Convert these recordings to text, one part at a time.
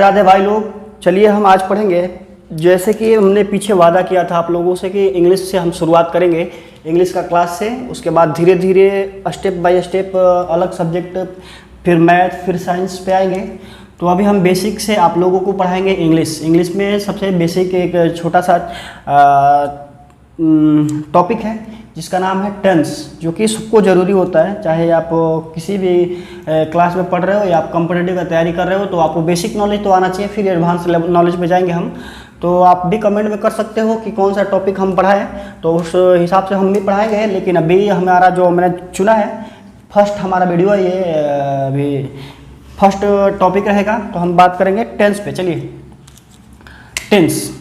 राधे भाई लोग। चलिए हम आज पढ़ेंगे, जैसे कि हमने पीछे वादा किया था आप लोगों से कि इंग्लिश से हम शुरुआत करेंगे, इंग्लिश का क्लास से। उसके बाद धीरे धीरे स्टेप बाय स्टेप अलग सब्जेक्ट, फिर मैथ, फिर साइंस पे आएंगे। तो अभी हम बेसिक से आप लोगों को पढ़ाएंगे इंग्लिश। इंग्लिश में सबसे बेसिक एक छोटा सा टॉपिक है जिसका नाम है टेंस, जो कि सबको ज़रूरी होता है, चाहे आप किसी भी क्लास में पढ़ रहे हो या आप कॉम्पिटिटिव का तैयारी कर रहे हो, तो आपको बेसिक नॉलेज तो आना चाहिए, फिर एडवांस नॉलेज पे जाएंगे हम। तो आप भी कमेंट में कर सकते हो कि कौन सा टॉपिक हम पढ़ाएं, तो उस हिसाब से हम भी पढ़ाएंगे। लेकिन अभी हमारा जो मैंने चुना है, फर्स्ट हमारा वीडियो है ये, अभी फर्स्ट टॉपिक रहेगा, तो हम बात करेंगे टेंस पे। चलिए, टेंस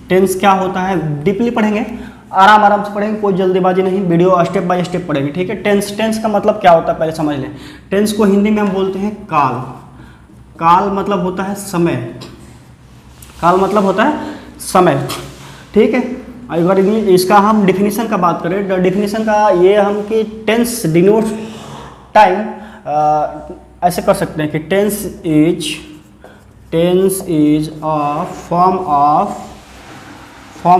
टेंस क्या होता है डीपली पढ़ेंगे, आराम आराम से पढ़ेंगे, कोई जल्दीबाजी नहीं, वीडियो स्टेप बाय स्टेप पढ़ेंगे, ठीक है। टेंस का मतलब क्या होता है पहले समझ लें। टेंस को हिंदी में हम बोलते हैं काल। काल मतलब होता है समय, काल मतलब होता है समय, ठीक है। अगर इसका हम डिफिनीशन का बात करें, डिफिनीशन का ये हम कि टेंस डिनोट्स टाइम, ऐसे कर सकते हैं कि tense is a form of verb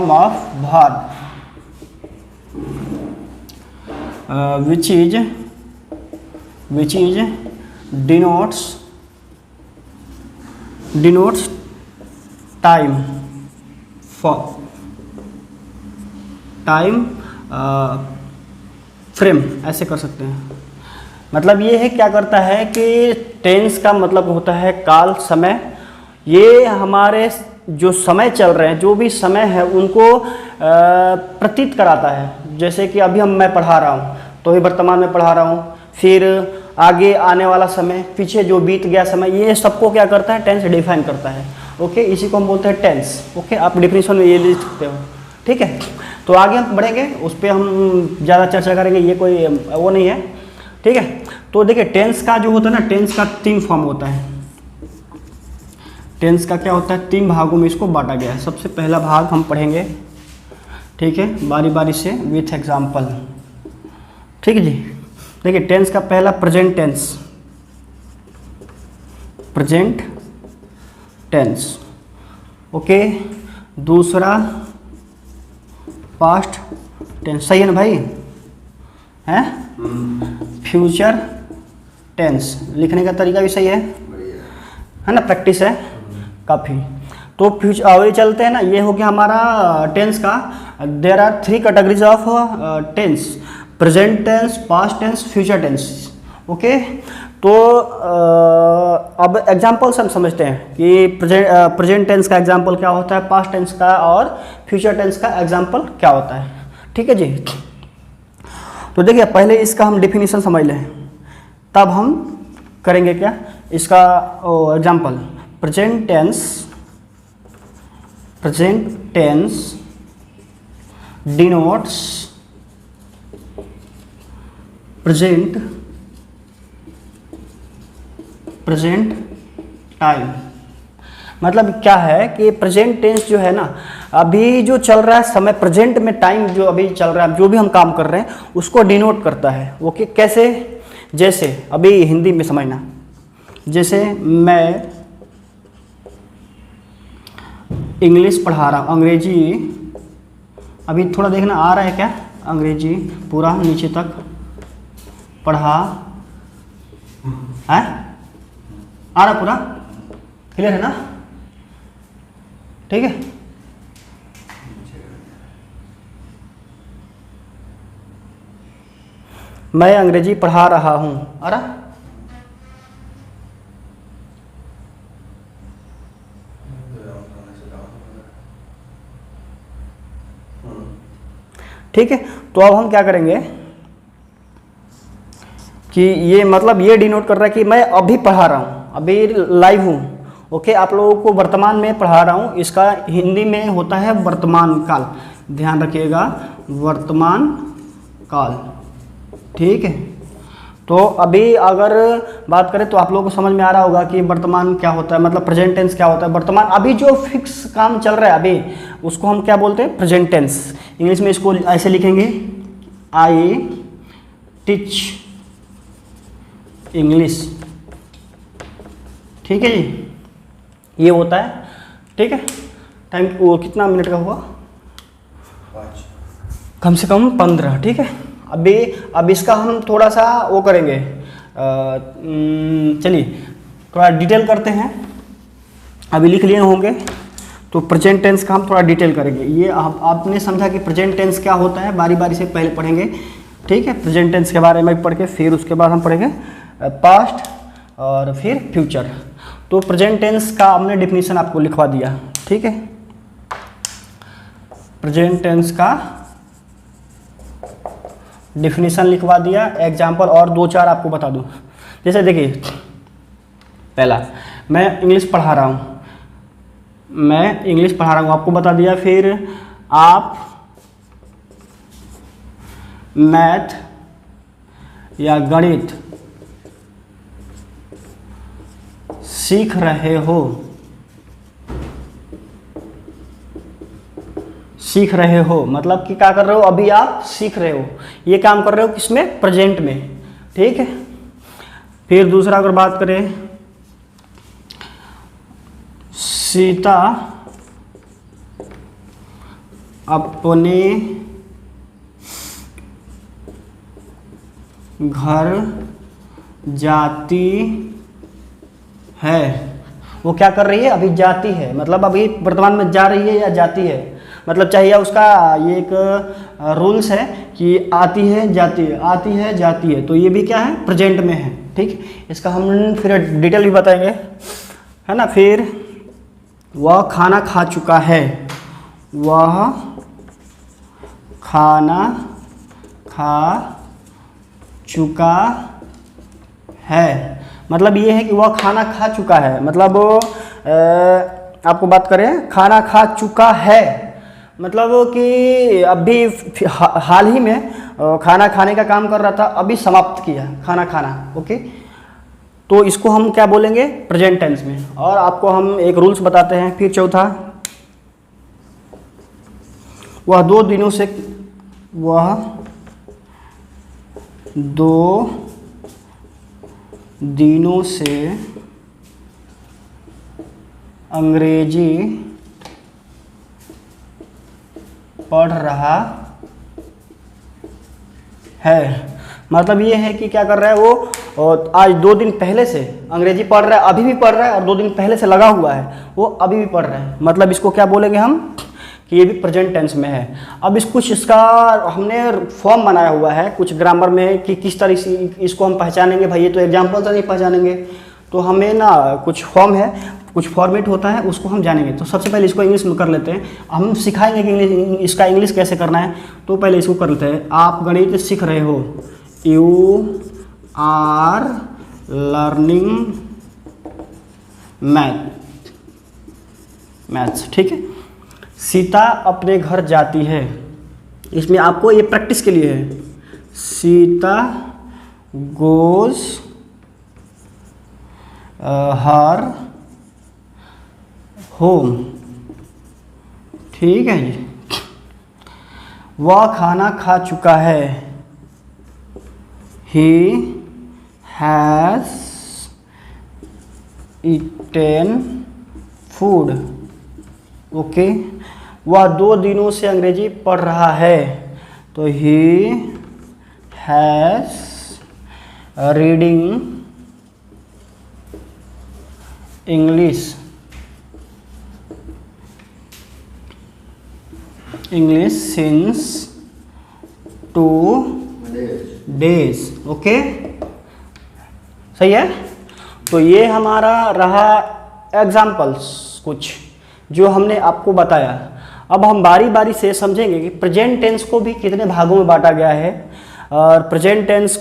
which is denotes time frame, ऐसे कर सकते हैं। मतलब ये है, क्या करता है कि टेंस का मतलब होता है काल, समय। ये हमारे जो समय चल रहे हैं, जो भी समय है, उनको प्रतीत कराता है। जैसे कि अभी मैं पढ़ा रहा हूँ, तो ये वर्तमान में पढ़ा रहा हूँ, फिर आगे आने वाला समय, पीछे जो बीत गया समय, ये सबको क्या करता है, टेंस डिफाइन करता है। ओके, इसी को हम बोलते हैं टेंस। ओके, आप डिफिनीशन में ये लिख सकते हो, ठीक है। तो आगे हम बढ़ेंगे, उस पर हम ज़्यादा चर्चा करेंगे, ये कोई वो नहीं है, ठीक है। तो देखिए, टेंस का जो होता है ना, टेंस का 3 फॉर्म होता है। टेंस का क्या होता है, 3 भागों में इसको बांटा गया है। सबसे पहला भाग हम पढ़ेंगे, ठीक है, बारी बारी से विथ एग्जाम्पल, ठीक है जी। देखिए, टेंस का पहला प्रेजेंट टेंस, ओके। दूसरा पास्ट टेंस, सही है ना भाई, हैं? फ्यूचर टेंस, लिखने का तरीका भी सही है ना, प्रैक्टिस है काफ़ी। तो फ्यूचर आगे चलते हैं ना, ये हो गया हमारा टेंस का। There are 3 categories of tense: present tense, past tense, future tense. Okay, तो अब एग्जांपल्स हम समझते हैं कि प्रेजेंट टेंस का एग्जांपल क्या होता है, पास्ट टेंस का और फ्यूचर टेंस का एग्जांपल क्या होता है, ठीक है जी। तो देखिए, पहले इसका हम डिफिनीशन समझ लें, तब हम करेंगे क्या इसका example. Present tense denotes present time. मतलब क्या है कि प्रेजेंट टेंस जो है ना, अभी जो चल रहा है समय, प्रेजेंट में टाइम जो अभी चल रहा है, जो भी हम काम कर रहे हैं, उसको डिनोट करता है। ओके, कैसे? जैसे अभी हिंदी में समझना, जैसे मैं इंग्लिश पढ़ा रहा हूँ, अंग्रेजी, अभी थोड़ा देखना आ रहा है क्या, अंग्रेजी पूरा नीचे तक पढ़ा है, आ रहा पूरा क्लियर है ना, ठीक है। मैं अंग्रेजी पढ़ा रहा हूँ, आ रहा, ठीक है। तो अब हम क्या करेंगे कि ये मतलब ये डिनोट कर रहा है कि मैं अभी पढ़ा रहा हूँ, अभी लाइव हूँ। ओके, आप लोगों को वर्तमान में पढ़ा रहा हूँ, इसका हिंदी में होता है वर्तमान काल, ध्यान रखिएगा, वर्तमान काल, ठीक है। तो अभी अगर बात करें तो आप लोगों को समझ में आ रहा होगा कि वर्तमान क्या होता है, मतलब प्रेजेंट टेंस क्या होता है। वर्तमान अभी जो फिक्स काम चल रहा है अभी, उसको हम क्या बोलते हैं, प्रेजेंट टेंस। इंग्लिश में इसको ऐसे लिखेंगे, आई टीच इंग्लिश, ठीक है जी, ये होता है। ठीक है, टाइम वो कितना मिनट का हुआ? 5, कम से कम 15। ठीक है, अब इसका हम थोड़ा सा वो करेंगे, चलिए थोड़ा डिटेल करते हैं। अभी लिख लिए होंगे तो प्रेजेंट टेंस का हम थोड़ा डिटेल करेंगे। ये आपने समझा कि प्रेजेंट टेंस क्या होता है, बारी बारी से पहले पढ़ेंगे। ठीक है, प्रेजेंट टेंस के बारे में पढ़ के फिर उसके बाद हम पढ़ेंगे पास्ट और फिर फ्यूचर। तो प्रेजेंट टेंस का हमने डिफिनीशन आपको लिखवा दिया। ठीक है, प्रेजेंट टेंस का डिफिनीशन लिखवा दिया, एग्जाम्पल और 2-4 आपको बता दूं। जैसे देखिए, पहला मैं इंग्लिश पढ़ा रहा हूँ, आपको बता दिया। फिर आप मैथ या गणित सीख रहे हो, मतलब कि क्या कर रहे हो, अभी आप सीख रहे हो, ये काम कर रहे हो किसमें, प्रेजेंट में। ठीक है, फिर दूसरा अगर बात करें, सीता अपने घर जाती है, वो क्या कर रही है, अभी जाती है, मतलब अभी वर्तमान में जा रही है या जाती है, मतलब चाहिए उसका ये एक रूल्स है कि आती है जाती है, आती है जाती है, तो ये भी क्या है, प्रेजेंट में है। ठीक, इसका हम फिर डिटेल भी बताएंगे, है ना। फिर वह खाना खा चुका है, वह खाना खा चुका है, मतलब ये है कि वह खाना खा चुका है, मतलब आपको बात करें, खाना खा चुका है मतलब कि अभी हाल ही में खाना खाने का काम कर रहा था, अभी समाप्त किया खाना खाना। ओके, तो इसको हम क्या बोलेंगे, प्रेजेंट टेंस में। और आपको हम एक रूल्स बताते हैं। फिर चौथा, वह 2 दिनों से अंग्रेजी पढ़ रहा है, मतलब ये है कि क्या कर रहा है वो, और आज 2 दिन पहले से अंग्रेजी पढ़ रहा है, अभी भी पढ़ रहा है, और 2 दिन पहले से लगा हुआ है, वो अभी भी पढ़ रहा है, मतलब इसको क्या बोलेंगे हम, कि ये भी प्रेजेंट टेंस में है। अब इसका हमने फॉर्म बनाया हुआ है कुछ ग्रामर में कि किस तरह से इसको हम पहचानेंगे। भाई ये तो एग्जाम्पल से नहीं पहचानेंगे, तो हमें ना कुछ फॉर्म है, कुछ फॉर्मेट होता है, उसको हम जानेंगे। तो सबसे पहले इसको इंग्लिश में कर लेते हैं, हम सिखाएंगे कि इसका इंग्लिश कैसे करना है। तो पहले इसको कर लेते हैं। आप गणित सीख रहे हो, यू आर लर्निंग मैथ्स। ठीक है, सीता अपने घर जाती है, इसमें आपको ये प्रैक्टिस के लिए है, सीता गोज हर होम। ठीक है जी, वह खाना खा चुका है, he has eaten food. Okay, वह 2 दिनों से अंग्रेजी पढ़ रहा है, तो he has reading English since 2 days. Okay, सही है। तो ये हमारा रहा एग्जाम्पल्स कुछ जो हमने आपको बताया। अब हम बारी बारी से समझेंगे कि प्रेजेंट टेंस को भी कितने भागों में बांटा गया है, और प्रेजेंट टेंस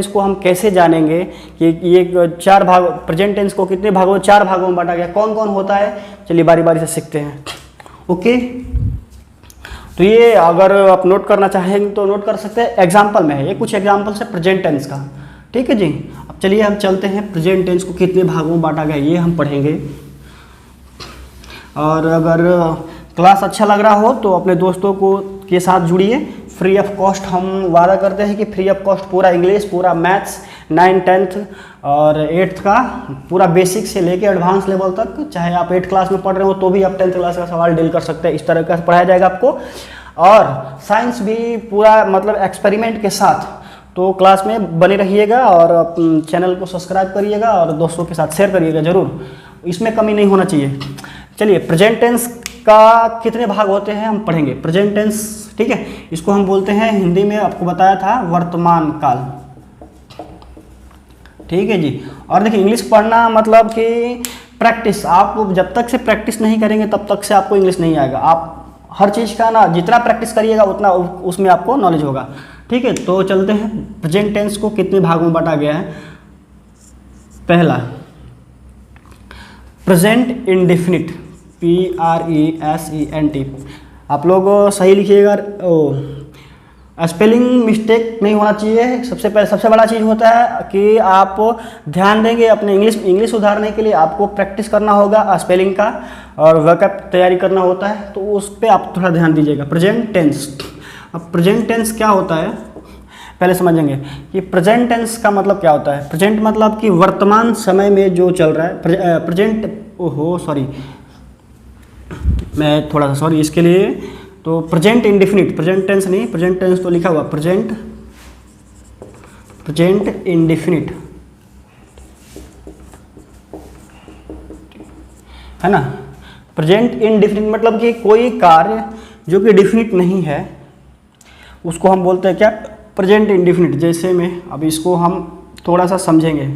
को हम कैसे जानेंगे कि ये 4 भाग, प्रेजेंट टेंस को कितने भागों में, 4 भागों में बांटा गया, कौन कौन होता है। चलिए बारी बारी से सीखते हैं। ओके, तो ये अगर आप नोट करना चाहेंगे तो नोट कर सकते हैं, एग्जाम्पल में है ये, कुछ एग्जाम्पल्स है प्रेजेंट टेंस का। ठीक है जी, अब चलिए हम चलते हैं, प्रेजेंट टेंस को कितने भागों में बांटा गया ये हम पढ़ेंगे। और अगर क्लास अच्छा लग रहा हो तो अपने दोस्तों को के साथ जुड़िए। फ्री ऑफ कॉस्ट हम वादा करते हैं कि फ्री ऑफ कॉस्ट पूरा इंग्लिश, पूरा मैथ्स 9, 10th और 8th का पूरा बेसिक से लेके एडवांस लेवल तक, चाहे आप 8th क्लास में पढ़ रहे हो तो भी आप 10th क्लास का सवाल डील कर सकते हैं। इस तरह का पढ़ाया जाएगा आपको। और साइंस भी पूरा मतलब एक्सपेरिमेंट के साथ। तो क्लास में बने रहिएगा और चैनल को सब्सक्राइब करिएगा और दोस्तों के साथ शेयर करिएगा ज़रूर, इसमें कमी नहीं होना चाहिए। चलिए, प्रेजेंट टेंस का कितने भाग होते हैं हम पढ़ेंगे। प्रेजेंट टेंस, ठीक है, इसको हम बोलते हैं हिंदी में, आपको बताया था, वर्तमान काल। ठीक है जी। और देखिए, इंग्लिश पढ़ना मतलब कि प्रैक्टिस, आप जब तक से प्रैक्टिस नहीं करेंगे तब तक से आपको इंग्लिश नहीं आएगा। आप हर चीज़ का ना जितना प्रैक्टिस करिएगा उतना उसमें आपको नॉलेज होगा। ठीक है, तो चलते हैं। प्रेजेंट टेंस को कितने भागों में बांटा गया है। पहला, प्रेजेंट इंडेफिनिट, PRESENT। आप लोग सही लिखिएगा, स्पेलिंग मिस्टेक नहीं होना चाहिए। सबसे बड़ा चीज़ होता है कि आप ध्यान देंगे अपने इंग्लिश सुधारने के लिए। आपको प्रैक्टिस करना होगा स्पेलिंग का और वर्कअप तैयारी करना होता है, तो उस पर आप थोड़ा ध्यान दीजिएगा। प्रेजेंट टेंस, अब प्रेजेंट टेंस क्या होता है पहले समझेंगे कि प्रेजेंट टेंस का मतलब क्या होता है। प्रेजेंट मतलब कि वर्तमान समय में जो चल रहा है। प्रेजेंट, ओहो सॉरी, मैं थोड़ा सा सॉरी इसके लिए। तो प्रेजेंट इंडेफिनिट, प्रेजेंट टेंस नहीं, प्रेजेंट टेंस तो लिखा हुआ प्रेजेंट इंडेफिनिट, है ना। प्रेजेंट इंडेफिनिट मतलब कि कोई कार्य जो कि डिफिनिट नहीं है उसको हम बोलते हैं क्या, प्रेजेंट इंडेफिनिट। जैसे में अब इसको हम थोड़ा सा समझेंगे।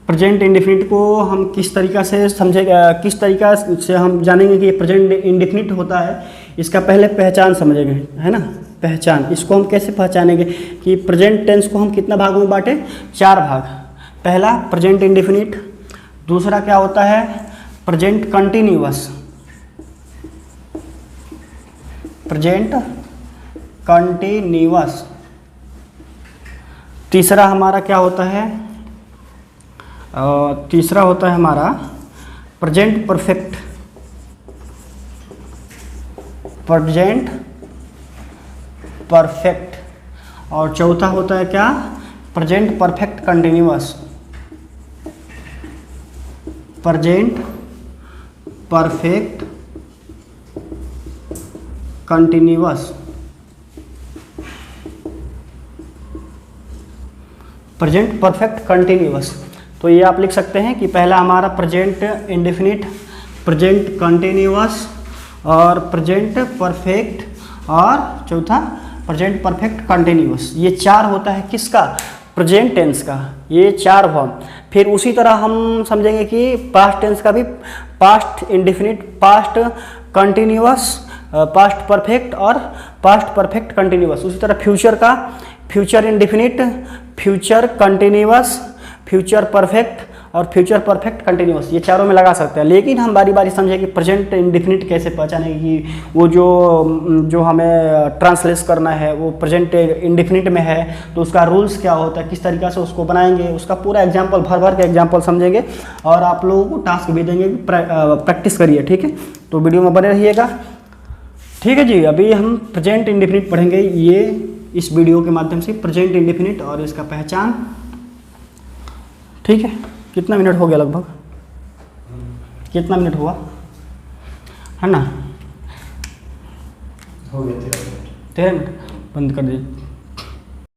प्रेजेंट इंडेफिनिट को हम किस तरीक़ा से समझेगा, किस तरीक़ा से हम जानेंगे कि ये प्रेजेंट इंडेफिनिट होता है। इसका पहले पहचान समझेंगे, है ना। पहचान, इसको हम कैसे पहचानेंगे कि प्रेजेंट टेंस को हम कितना भागों में बांटे, 4 भाग। पहला प्रेजेंट इंडेफिनिट, दूसरा क्या होता है प्रेजेंट कंटिन्यूअस, प्रेजेंट कंटिन्यूअस। तीसरा हमारा क्या होता है, तीसरा होता है हमारा प्रेजेंट परफेक्ट, प्रेजेंट परफेक्ट। और चौथा होता है क्या, present perfect continuous, present perfect continuous, present perfect continuous. तो ये आप लिख सकते हैं कि पहला हमारा प्रेजेंट इंडेफिनिट, प्रेजेंट कंटिन्यूअस और प्रेजेंट परफेक्ट, और चौथा प्रेजेंट परफेक्ट कंटिन्यूअस। ये 4 होता है किसका, प्रेजेंट टेंस का, ये 4 फॉर्म। फिर उसी तरह हम समझेंगे कि पास्ट टेंस का भी, past indefinite, past continuous, past perfect और पास्ट परफेक्ट कंटिन्यूअस। उसी तरह फ्यूचर का, future indefinite, future continuous, future perfect और फ्यूचर परफेक्ट कंटिन्यूअस। ये चारों में लगा सकते हैं। लेकिन हम बारी बारी समझें कि प्रेजेंट इंडेफिनिट कैसे पहचानेंगे कि वो जो हमें ट्रांसलेट करना है वो प्रेजेंट इंडेफिनिट में है, तो उसका रूल्स क्या होता है, किस तरीक़ा से उसको बनाएंगे, उसका पूरा एग्जाम्पल, भर के एग्जाम्पल समझेंगे। और आप लोगों को टास्क भी देंगे कि प्रैक्टिस करिए, ठीक है। तो वीडियो में बने रहिएगा, ठीक है जी। अभी हम प्रेजेंट इंडेफिनिट पढ़ेंगे, ये इस वीडियो के माध्यम से प्रेजेंट इंडेफिनिट और इसका पहचान, ठीक है। कितना मिनट हो गया लगभग, कितना मिनट हुआ, है ना, हो गया 13 मिनट। 13 मिनट। बंद कर दीजिए।